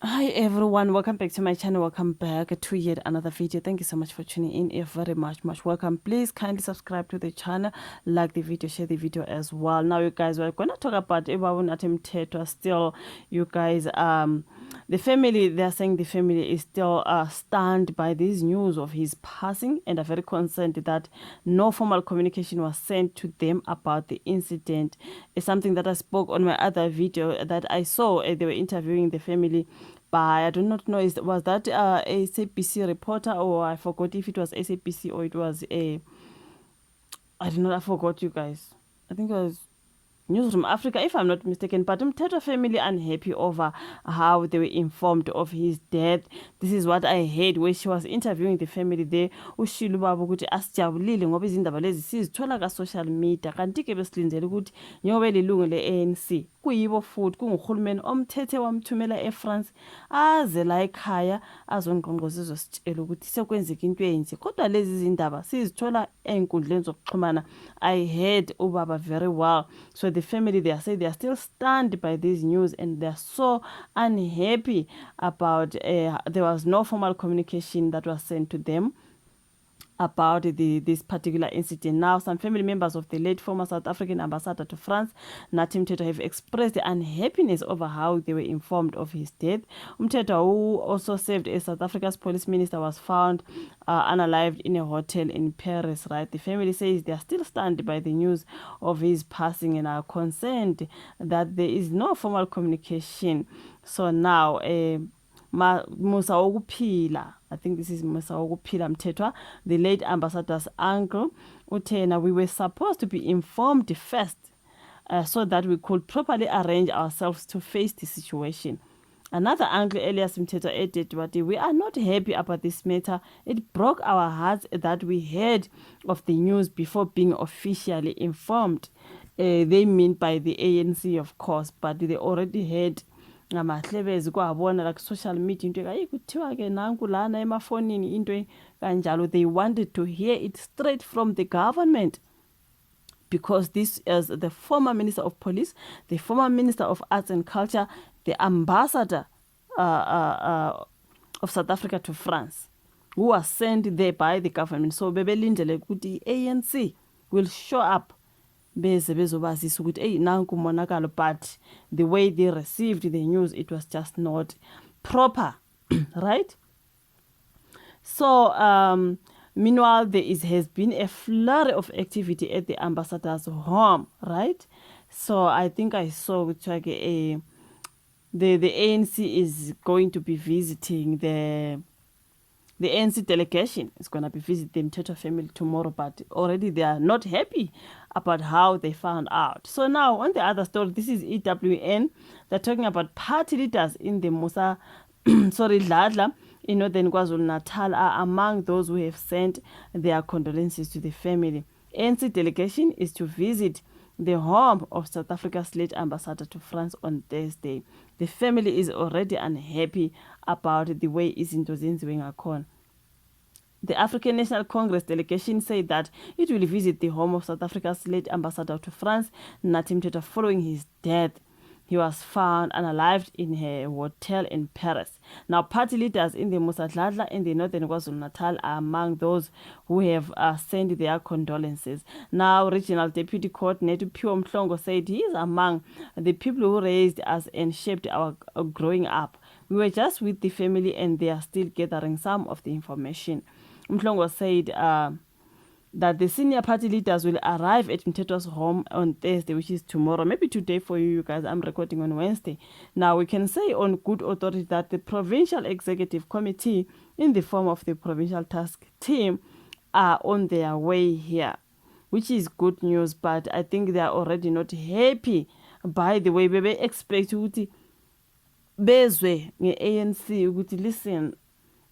Hi everyone, welcome back to my channel. Welcome back to yet another video. Thank you so much for tuning in. You're very much welcome. Please kindly subscribe to the channel, like the video, share the video as well. Now you guys, we're gonna talk about Ebawun Atemtetwa. Still, you guys, the family, they're saying the family is still stunned by this news of his passing and are very concerned that no formal communication was sent to them about the incident. It's something that I spoke on my other video that I saw. They were interviewing the family by, I do not know, was that a SABC reporter, or I forgot if it was SABC or it was I don't know, I forgot, you guys. I think it was News from Africa, if I'm not mistaken. But Mteto family unhappy over how they were informed of his death. This is what I heard when she was interviewing the family there. Ushilo baba ukuthi asijabulile ngoba izindaba lezi sizithola ka social media, kanti ke besilindele ukuthi njengoba lilungu le-ANC kuyibo futhi kunguhulumeni omthethe wamthumela eFrance aze la ekhaya azongqongqoza zositshela ukuthi sekwenzeka into enje, kodwa lezi zindaba sizithola einkundleni zokuxhumana. I heard ubaba very well. So the family, they are saying they are still stunned by this news and they're so unhappy about there was no formal communication that was sent to them about this particular incident. Now, some family members of the late former South African ambassador to France, Nathi Mthethwa, have expressed unhappiness over how they were informed of his death. Mthethwa, who also served as South Africa's police minister, was found unalived in a hotel in Paris, right? The family says they are still stunned by the news of his passing and are concerned that there is no formal communication. So now, Musa Wokuphila, I think this is Musa Wokuphila Mthethwa, the late ambassador's uncle, Utena, we were supposed to be informed first so that we could properly arrange ourselves to face the situation. Another uncle, Elias Mthethwa, added, we are not happy about this matter. It broke our hearts that we heard of the news before being officially informed. They mean by the ANC, of course, but they already heard ngamahlebezi kwabona like social media into kayi kuthiwa ke nanku lana emafonini into kanjalo. They wanted to hear it straight from the government, because this is the former minister of police, the former minister of arts and culture, the ambassador of South Africa to France, who was sent there by the government. So bebelindele ukuthi ANC will show up beze bezobazisa ukuthi hey nanku umonakalo, but the way they received the news, it was just not proper. Right? So meanwhile, has been a flurry of activity at the ambassador's home, right? So I think I saw the ANC is going to be visiting the ANC delegation is going to be visiting the Mthethwa family tomorrow, but already they are not happy about how they found out. So now, on the other story, this is EWN. They're talking about party leaders in the Musa, Dladla, in Northern KwaZulu-Natal are among those who have sent their condolences to the family. ANC delegation is to visit the home of South Africa's late ambassador to France on Thursday. The family is already unhappy about the way izinto zenziwe ngakhona. The African National Congress delegation said that it will visit the home of South Africa's late ambassador to France, Nathi Mthethwa, following his death. He was found unalived in a hotel in Paris. Now, party leaders in the Musa Dladla and the Northern KwaZulu-Natal are among those who have sent their condolences. Now, Regional Deputy Coordinator Pure Mhlongo said he is among the people who raised us and shaped our growing up. We were just with the family and they are still gathering some of the information. Mhlongo said that the senior party leaders will arrive at Mthethwa's home on Thursday, which is tomorrow. Maybe today for you guys. I'm recording on Wednesday. Now, we can say on good authority that the Provincial Executive Committee, in the form of the Provincial Task Team, are on their way here, which is good news, but I think they are already not happy. By the way, we expect ukuthi bezwe nge-ANC ukuthi listen,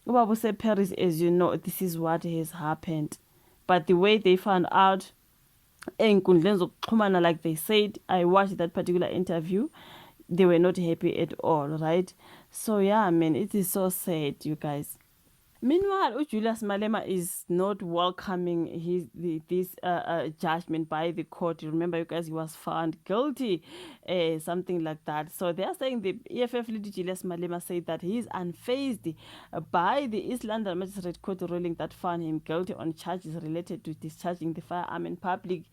ubaba use Paris, as you know, this is what has happened. But the way they found out, einkundleni zokuxhumana, like they said, I watched that particular interview, they were not happy at all, right? So yeah, man, it is so sad, you guys. Meanwhile, Julius Malema is not welcoming this judgment by the court. You remember, you guys, he was found guilty, something like that. So they are saying the EFF leader Julius Malema said that he is unfazed by the East London Magistrate Court ruling that found him guilty on charges related to discharging the firearm in public.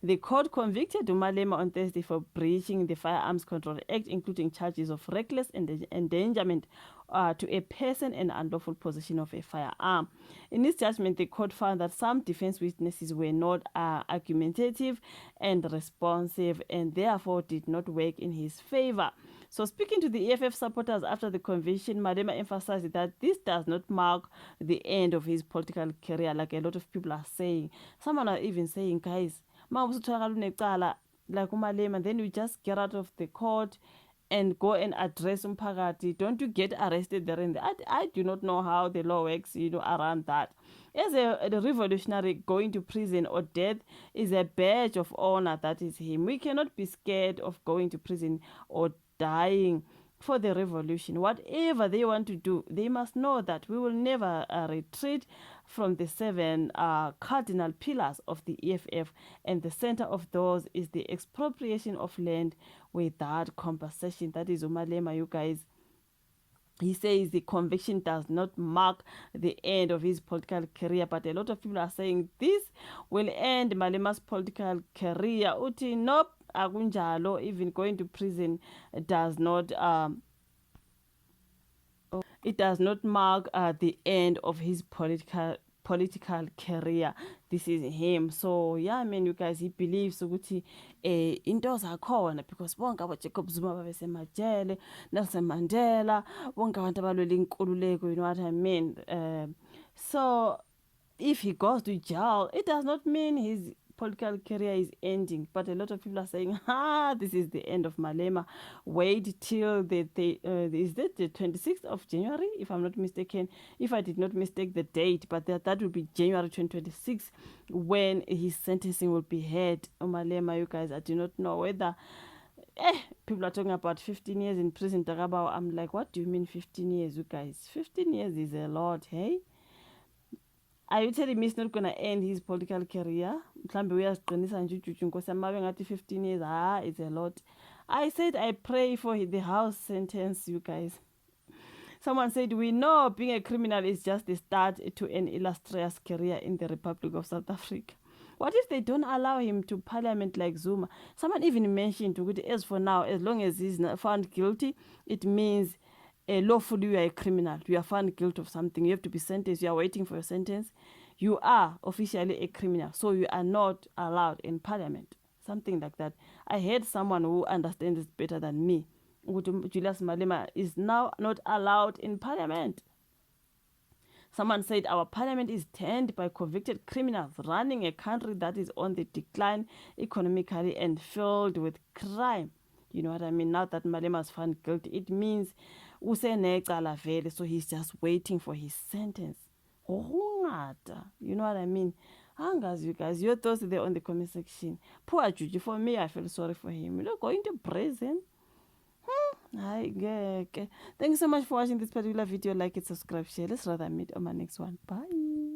The court convicted Malema on Thursday for breaching the Firearms Control Act, including charges of reckless endangerment to a person and unlawful possession of a firearm. In this judgment, the court found that some defense witnesses were not argumentative and responsive and therefore did not work in his favor. So speaking to the EFF supporters after the conviction, Malema emphasized that this does not mark the end of his political career, like a lot of people are saying. Someone are even saying, guys, like Malema, then you just get out of the court and go and address umphakathi. Don't you get arrested there and there? I do not know how the law works, around that. As a revolutionary, going to prison or death is a badge of honor. That is him. We cannot be scared of going to prison or dying for the revolution. Whatever they want to do, they must know that we will never retreat from the 7 cardinal pillars of the EFF, and the center of those is the expropriation of land without compensation. That is Malema, you guys. He says the conviction does not mark the end of his political career, but a lot of people are saying this will end Malema's political career. Uti, nope, akunjalo. Even going to prison does not it does not mark the end of his political career. This is him. So yeah, man, you guys, he believes ukuthi into zakhona, because bonke abo-Jacob Zuma babesemajele, Nelson Mandela, bonke abantu abalwela inkululeko, you know what I mean. So if he goes to jail, it does not mean his political career is ending, but a lot of people are saying, this is the end of Malema. Wait till is that the 26th of January, if I'm not mistaken, if I did not mistake the date, but that will be January 2026 when his sentencing will be heard. Malema, you guys, I do not know whether people are talking about 15 years in prison. I'm like, what do you mean 15 years, you guys? 15 years is a lot, hey? Are you telling me he's not going to end his political career? Mhlambe uyaziqinisa nje uJuju Nkosi yami mabe ngathi 15 years, it's a lot. I said I pray for the house sentence, you guys. Someone said, we know being a criminal is just the start to an illustrious career in the Republic of South Africa. What if they don't allow him to parliament like Zuma? Someone even mentioned, as for now, as long as he's not found guilty, it means lawfully you are a criminal. You are found guilty of something. You have to be sentenced. You are waiting for your sentence. You are officially a criminal. So you are not allowed in parliament. Something like that. I heard someone who understands it better than me. Julius Malema is now not allowed in parliament. Someone said our parliament is turned by convicted criminals running a country that is on the decline economically and filled with crime. You know what I mean? Now that Malema is found guilty, it means so he's just waiting for his sentence. You know what I mean? Hangers, you guys, your thoughts there on the comment section. Poor Juju, for me, I feel sorry for him. Going to prison. Thank you so much for watching this particular video. Like it, subscribe, share. Let's rather meet on my next one. Bye.